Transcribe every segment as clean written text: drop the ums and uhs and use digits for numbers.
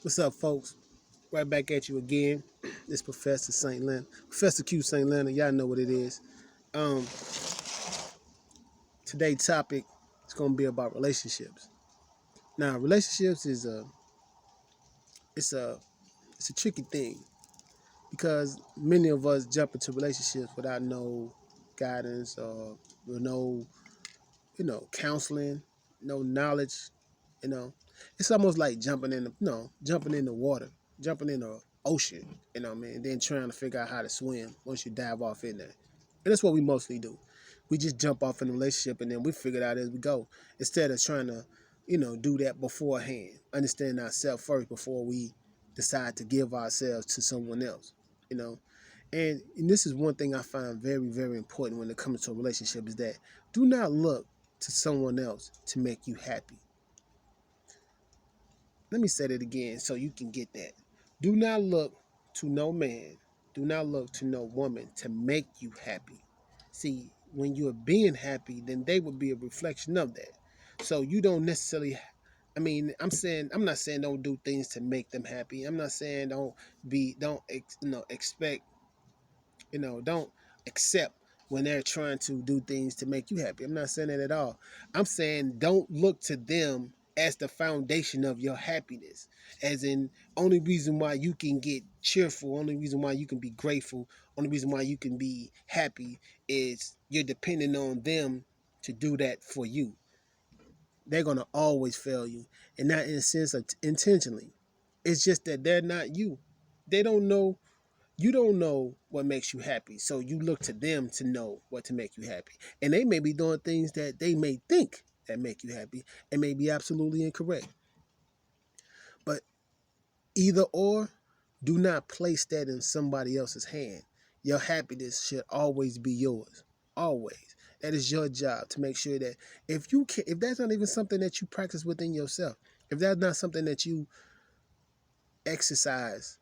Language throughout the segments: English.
What's up, folks? Right back at you again. It's Professor St. Leonard. Professor Q St. Leonard. Y'all know what it is. Um, Today's topic is gonna be about relationships. Now, relationships is it's a it's a tricky thing because many of us jump into relationships without no guidance or no counseling, no knowledge. You know, it's almost like jumping in the water, jumping in the ocean. What I mean, and then trying to figure out how to swim once you dive off in there. And that's what we mostly do. We just jump off in a relationship and then we figure it out as we go instead of trying to, do that beforehand. Understand ourselves first before we decide to give ourselves to someone else. You know, and this is one thing I find very, very important when it comes to a relationship is that do not look to someone else to make you happy. Let me say that again so you can get that. Do not look to no man, do not look to no woman to make you happy. See, when you're being happy, then they will be a reflection of that. So you don't necessarily I'm not saying don't do things to make them happy. I'm not saying don't expect, don't accept when they're trying to do things to make you happy. I'm not saying that at all. I'm saying don't look to them as the foundation of your happiness. As in, only reason why you can get cheerful, only reason why you can be grateful, only reason why you can be happy is you're depending on them to do that for you. They're gonna always fail you, and not in a sense of intentionally. It's just that they're not you. They don't know You don't know what makes you happy, so you look to them to know what to make you happy. And they may be doing things that they may think that make you happy and may be absolutely incorrect. But either or, do not place that in somebody else's hand. Your happiness should always be yours. Always. That is your job to make sure that if that's not even something that you practice within yourself, if that's not something that you exercise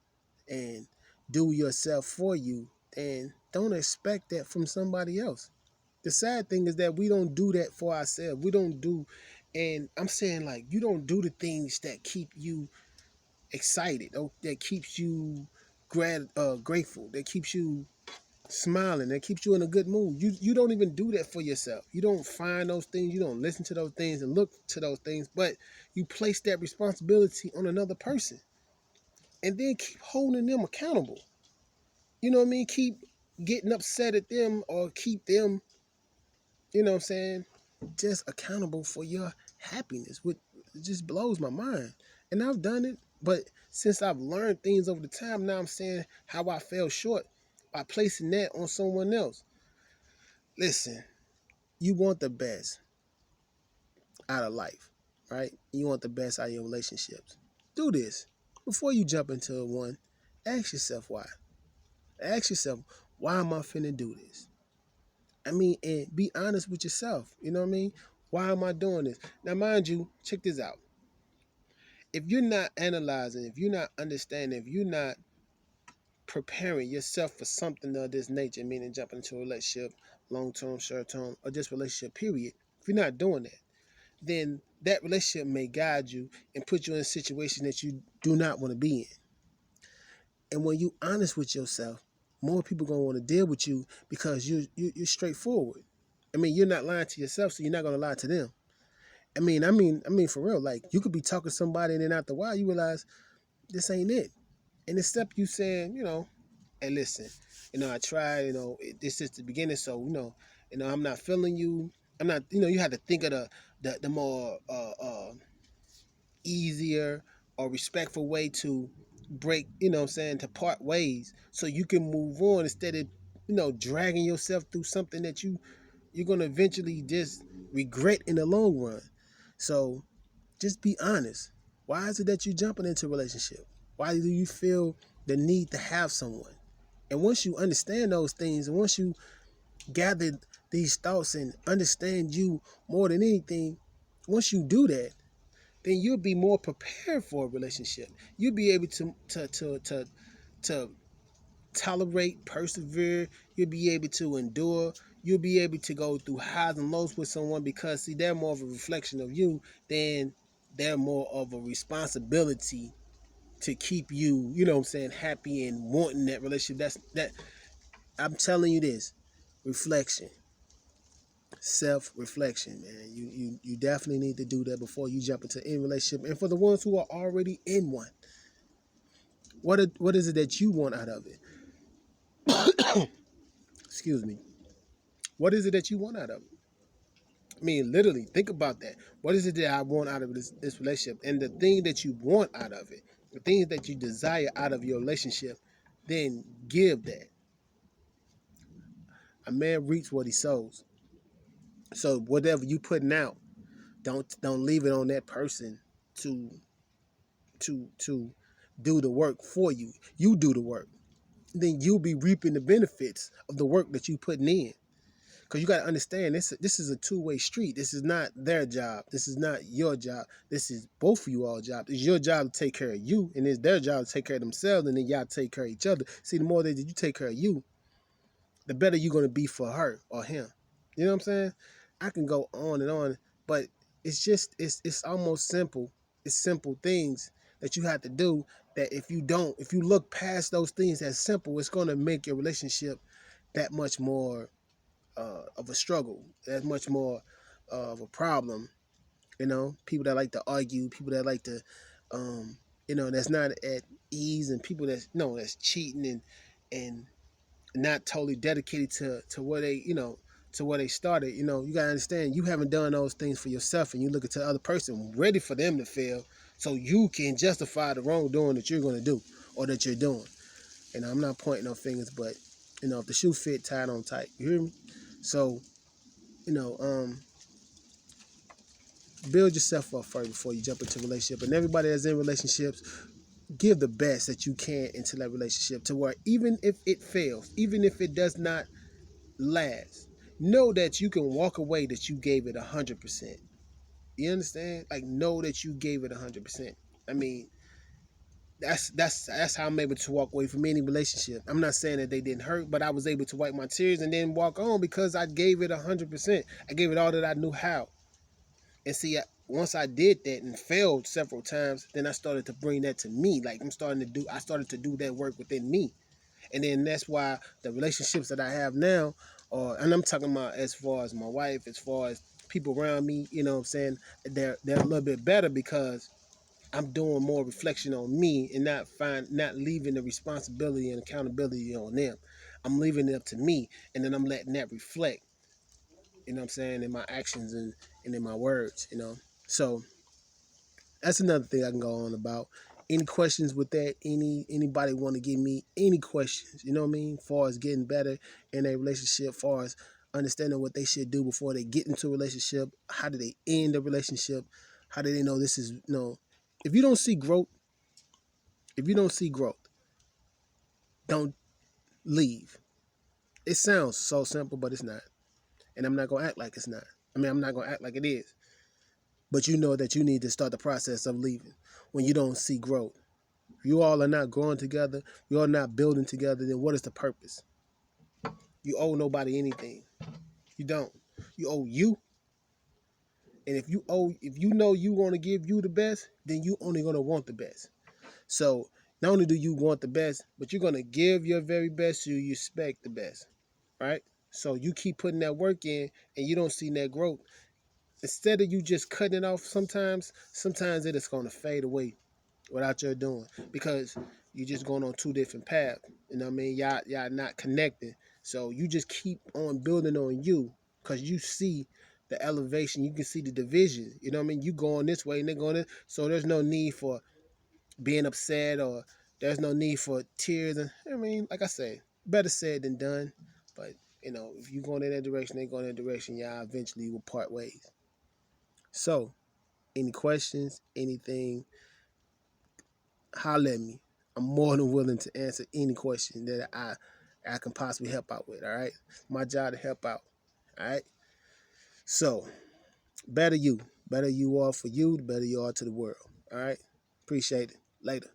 and do yourself for you, then don't expect that from somebody else. The sad thing is that we don't do that for ourselves. We don't do, and I'm saying like you don't do the things that keep you excited, or that keeps you grateful, that keeps you smiling, that keeps you in a good mood. You don't even do that for yourself. You don't find those things. You don't listen to those things and look to those things, but you place that responsibility on another person, and then keep holding them accountable. You know what I mean? Keep getting upset at them or keep them, you know what I'm saying, just accountable for your happiness, which just blows my mind. And I've done it, but since I've learned things over the time, now I'm saying how I fell short by placing that on someone else. Listen, you want the best out of life, right? You want the best out of your relationships. Do this. Before you jump into one, ask yourself why. Ask yourself, why am I finna do this? And be honest with yourself. You know what I mean? Why am I doing this? Now, mind you, check this out. If you're not analyzing, if you're not understanding, if you're not preparing yourself for something of this nature, meaning jumping into a relationship, long term, short term, or just relationship, period, if you're not doing that, then that relationship may guide you and put you in a situation that you do not want to be in. And when you honest with yourself, more people gonna want to deal with you because you're straightforward. You're not lying to yourself, so you're not gonna lie to them. For real. Like you could be talking to somebody, and then after a while, you realize this ain't it. And instead of you saying, hey, listen, I tried. This is the beginning, so I'm not feeling you. I'm not. You have to think of the more easier or respectful way to break, to part ways so you can move on instead of, dragging yourself through something that you're gonna eventually just regret in the long run. So just be honest. Why is it that you're jumping into a relationship? Why do you feel the need to have someone? And once you understand those things, and once you gather these thoughts and understand you more than anything, once you do that, then you'll be more prepared for a relationship. You'll be able to tolerate, persevere. You'll be able to endure. You'll be able to go through highs and lows with someone because see, they're more of a reflection of you than they're more of a responsibility to keep you, you know what I'm saying, happy and wanting that relationship. That I'm telling you this. Reflection. Self-reflection, man. You definitely need to do that before you jump into any relationship. And for the ones who are already in one, what is it that you want out of it? Excuse me. What is it that you want out of it? I mean, literally, think about that. What is it that I want out of this relationship? And the thing that you want out of it, the things that you desire out of your relationship, then give that. A man reaps what he sows. So whatever you putting out, don't leave it on that person to to do the work for you. You do the work. Then you'll be reaping the benefits of the work that you putting in. Because you got to understand, this is a two-way street. This is not their job. This is not your job. This is both of you all job. It's your job to take care of you, and it's their job to take care of themselves, and then y'all take care of each other. See, the more that you take care of you, the better you're going to be for her or him. You know what I'm saying? I can go on and on, but it's almost simple. It's simple things that you have to do that if you look past those things that's simple, it's going to make your relationship that much more of a struggle, that much more of a problem. You know, people that like to argue, people that like to, that's not at ease, and people that's cheating and not totally dedicated to where they, to where they started. You gotta understand you haven't done those things for yourself, and you look at the other person ready for them to fail, so you can justify the wrongdoing that you're gonna do or that you're doing. And I'm not pointing no fingers, but if the shoe fit, tie it on tight. You hear me? So you know, um, build yourself up first before you jump into a relationship. And everybody that's in relationships, give the best that you can into that relationship to where even if it fails, even if it does not last, know that you can walk away that you gave it 100%. You understand? Like, know that you gave it 100%. I mean, that's how I'm able to walk away from any relationship. I'm not saying that they didn't hurt, but I was able to wipe my tears and then walk on because I gave it 100%. I gave it all that I knew how. And see, once I did that and failed several times, then I started to bring that to me. Like I started to do that work within me. And then that's why the relationships that I have now, and I'm talking about as far as my wife, as far as people around me, you know what I'm saying, they're a little bit better because I'm doing more reflection on me and not leaving the responsibility and accountability on them. I'm leaving it up to me, and then I'm letting that reflect, you know what I'm saying, in my actions and in my words. So that's another thing I can go on about. Any questions with that? Anybody want to give me any questions? You know what I mean? Far as getting better in a relationship, far as understanding what they should do before they get into a relationship. How do they end a relationship? How do they know this is if you don't see growth, if you don't see growth, don't leave. It sounds so simple, but it's not. And I'm not gonna act like it's not. I mean, I'm not gonna act like it is. But you know that you need to start the process of leaving when you don't see growth. If you all are not growing together, you are not building together, then what is the purpose? You owe nobody anything. You don't. You owe you. And if you know you want to give you the best, then you only gonna want the best. So not only do you want the best, but you're gonna give your very best so you expect the best. Right? So you keep putting that work in and you don't see that growth. Instead of you just cutting it off sometimes it is gonna fade away without your doing because you're just going on two different paths. You know what I mean? Y'all not connecting. So you just keep on building on you because you see the elevation. You can see the division. You know what I mean? You going this way and they're going this. So there's no need for being upset or there's no need for tears. And I mean, like I say, better said than done. But if you going in that direction, they going in that direction. Y'all eventually will part ways. So, any questions? Anything? Holler at me. I'm more than willing to answer any question that I can possibly help out with. All right, my job to help out. All right. So better you are for you. The better you are to the world. All right. Appreciate it. Later.